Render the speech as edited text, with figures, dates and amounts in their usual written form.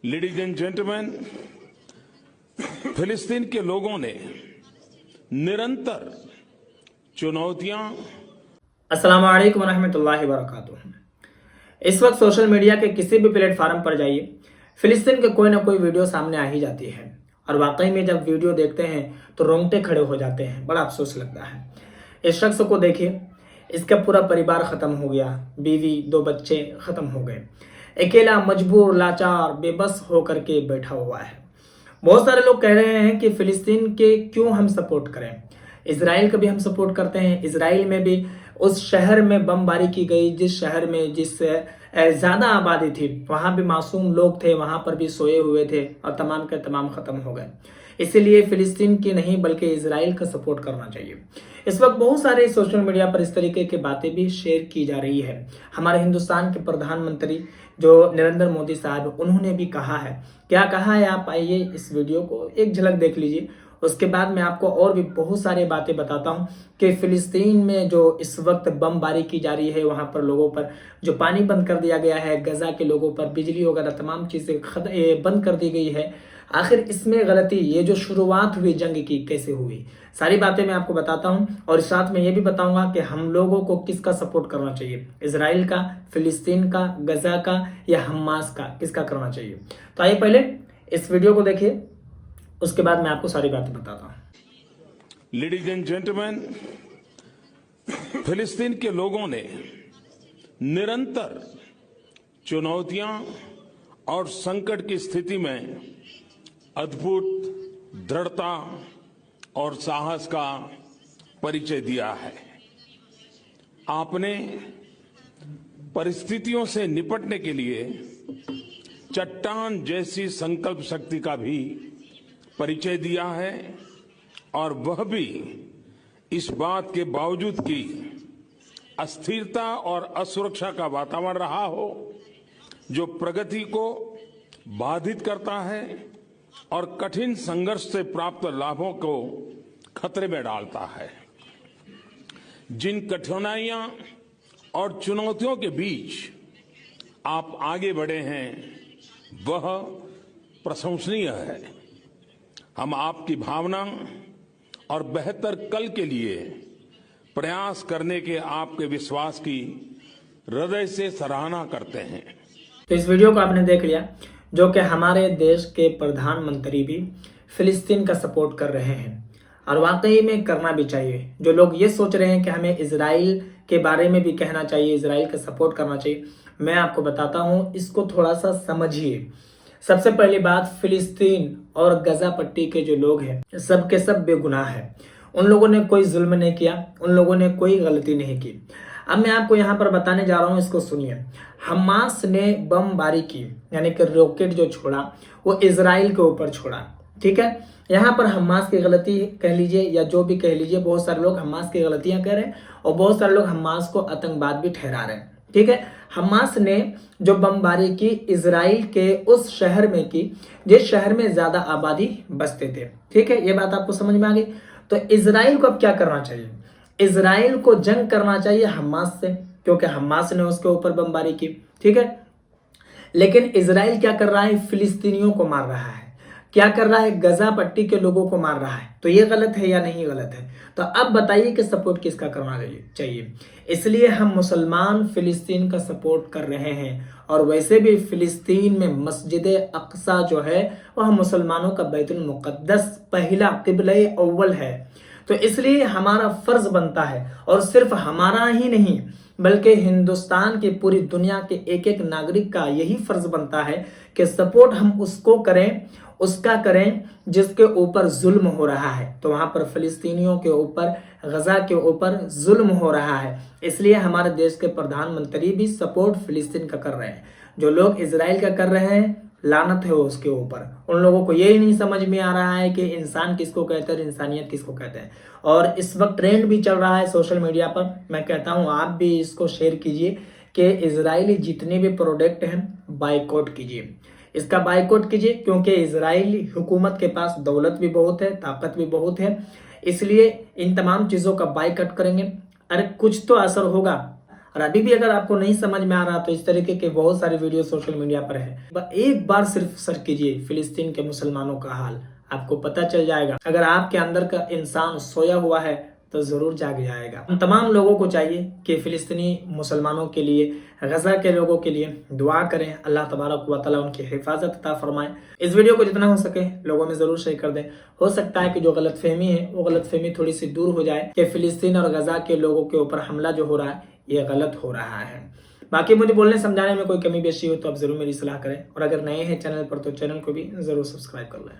Ladies and gentleman, फिलिस्तीन के लोगों ने निरंतर चुनौतियां। अस्सलाम वालेकुम रहमतुल्लाहि व बरकातुहू। इस वक्त सोशल मीडिया के किसी भी प्लेटफार्म पर जाइए, फिलिस्तीन के कोई ना कोई वीडियो सामने आ ही जाती है। और वाकई में जब वीडियो देखते हैं तो रोंगटे खड़े हो जाते हैं, बड़ा अफसोस लगता है। इस शख्स को देखिए, इसका पूरा परिवार ख़त्म हो गया, बीवी 2 बच्चे ख़त्म हो गए, अकेला मजबूर लाचार बेबस होकर के बैठा हुआ है। बहुत सारे लोग कह रहे हैं कि फिलिस्तीन के क्यों हम सपोर्ट करें, इसराइल का भी हम सपोर्ट करते हैं। इसराइल में भी उस शहर में बमबारी की गई, जिस शहर में ज़्यादा आबादी थी, वहाँ भी मासूम लोग थे, वहाँ पर भी सोए हुए थे और तमाम के तमाम ख़त्म हो गए। इसीलिए फिलिस्तीन की नहीं बल्कि इसराइल का सपोर्ट करना चाहिए। इस वक्त बहुत सारे सोशल मीडिया पर इस तरीके की बातें भी शेयर की जा रही है। हमारे हिंदुस्तान के प्रधानमंत्री जो नरेंद्र मोदी साहब, उन्होंने भी कहा है। क्या कहा है, आप आइए इस वीडियो को एक झलक देख लीजिए। उसके बाद मैं आपको और भी बहुत सारी बातें बताता हूं कि फिलिस्तीन में जो इस वक्त बमबारी की जा रही है, वहां पर लोगों पर जो पानी बंद कर दिया गया है, गजा के लोगों पर बिजली वगैरह तमाम चीज़ें बंद कर दी गई है। आखिर इसमें गलती, ये जो शुरुआत हुई जंग की, कैसे हुई, सारी बातें मैं आपको बताता हूं। और साथ में ये भी बताऊंगा कि हम लोगों को किसका सपोर्ट करना चाहिए, इसराइल का, फिलिस्तीन का, गजा का या हमास का, किसका करना चाहिए। तो आइए पहले इस वीडियो को देखिए, उसके बाद मैं आपको सारी बातें बताता हूं। लेडीज एंड जेंटलमैन, फिलिस्तीन के लोगों ने निरंतर चुनौतियां और संकट की स्थिति में अद्भुत दृढ़ता और साहस का परिचय दिया है। आपने परिस्थितियों से निपटने के लिए चट्टान जैसी संकल्प शक्ति का भी परिचय दिया है, और वह भी इस बात के बावजूद कि अस्थिरता और असुरक्षा का वातावरण रहा हो, जो प्रगति को बाधित करता है और कठिन संघर्ष से प्राप्त लाभों को खतरे में डालता है। जिन कठिनाइयां और चुनौतियों के बीच आप आगे बढ़े हैं, वह प्रशंसनीय है। हम आपकी भावना और बेहतर कल के लिए प्रयास करने के आपके विश्वास की हृदय से सराहना करते हैं। तो इस वीडियो को आपने देख लिया, जो कि हमारे देश के प्रधानमंत्री भी फिलिस्तीन का सपोर्ट कर रहे हैं, और वाकई में करना भी चाहिए। जो लोग ये सोच रहे हैं कि हमें इसराइल के बारे में भी कहना चाहिए, इसराइल का सपोर्ट करना चाहिए, मैं आपको बताता हूँ, इसको थोड़ा सा समझिए। सबसे पहली बात, फिलिस्तीन और गजा पट्टी के जो लोग हैं, सब के सब बेगुनाह है। उन लोगों ने कोई जुल्म नहीं किया, उन लोगों ने कोई गलती नहीं की। अब मैं आपको यहाँ पर बताने जा रहा हूँ, इसको सुनिए। हमास ने बमबारी की, यानी कि रॉकेट जो छोड़ा वो इजराइल के ऊपर छोड़ा, ठीक है। यहाँ पर हमास की गलती कह लीजिए या जो भी कह लीजिए, बहुत सारे लोग हमास की गलतियां कह रहे हैं और बहुत सारे लोग हमास को आतंकवाद भी ठहरा रहे हैं, ठीक है। हमास ने जो बमबारी की इजराइल के उस शहर में की, जिस शहर में ज्यादा आबादी बसते थे, ठीक है। ये बात आपको समझ में आ गई। तो इजराइल को अब क्या करना चाहिए, इजराइल को जंग करना चाहिए हमास से, क्योंकि हमास ने उसके ऊपर बमबारी की, ठीक है। लेकिन इजराइल क्या कर रहा है, फिलिस्तीनियों को मार रहा है, क्या कर रहा है, गजा पट्टी के लोगों को मार रहा है। तो ये गलत है या नहीं गलत है? तो अब बताइए कि सपोर्ट किसका करना चाहिए। इसलिए हम मुसलमान फिलिस्तीन का सपोर्ट कर रहे हैं, और वैसे भी फिलिस्तीन में मस्जिद अक्सा जो है वह मुसलमानों का बैतुल मुक़द्दस, पहला क़िबला अव्वल है। तो इसलिए हमारा फर्ज बनता है, और सिर्फ हमारा ही नहीं बल्कि हिंदुस्तान की पूरी दुनिया के एक एक नागरिक का यही फर्ज बनता है कि सपोर्ट हम उसको करें, उसका करें जिसके ऊपर जुल्म हो रहा है। तो वहां पर फिलिस्तीनियों के ऊपर, गजा के ऊपर जुल्म हो रहा है। इसलिए हमारे देश के प्रधानमंत्री भी सपोर्ट फिलिस्तीन का कर रहे हैं। जो लोग इजराइल का कर रहे हैं, लानत है उसके ऊपर। उन लोगों को यही नहीं समझ में आ रहा है कि इंसान किसको कहते हैं, इंसानियत किसको कहते हैं। और इस वक्त ट्रेंड भी चल रहा है सोशल मीडिया पर, मैं कहता हूं आप भी इसको शेयर कीजिए कि इजरायली जितने भी प्रोडक्ट हैं बाइकआउट कीजिए, इसका बाइकआउट कीजिए, क्योंकि इजरायली हुकूमत के पास दौलत भी बहुत है, ताकत भी बहुत है। इसलिए इन तमाम चीज़ों का बाइकआउट करेंगे, अरे कुछ तो असर होगा। और अभी भी अगर आपको नहीं समझ में आ रहा तो इस तरीके के बहुत सारे वीडियो सोशल मीडिया पर है, एक बार सिर्फ सर्च कीजिए फिलिस्तीन के मुसलमानों का हाल, आपको पता चल जाएगा। अगर आपके अंदर का इंसान सोया हुआ है तो जरूर जाग जाएगा। हम तमाम लोगों को चाहिए कि फिलिस्तीनी मुसलमानों के लिए, गजा के लोगों के लिए दुआ करें। अल्लाह तबारक व तआला उनकी हिफाजत अता फरमाए। इस वीडियो को जितना हो सके लोगों में जरूर शेयर कर दें। हो सकता है कि जो गलतफहमी है वो गलतफहमी थोड़ी सी दूर हो जाए कि फिलिस्तीन और गजा के लोगों के ऊपर हमला जो हो रहा है ये गलत हो रहा है। बाकी मुझे बोलने समझाने में कोई कमी बेशी हो तो आप जरूर मेरी सलाह करें, और अगर नए हैं चैनल पर तो चैनल को भी जरूर सब्सक्राइब कर लें।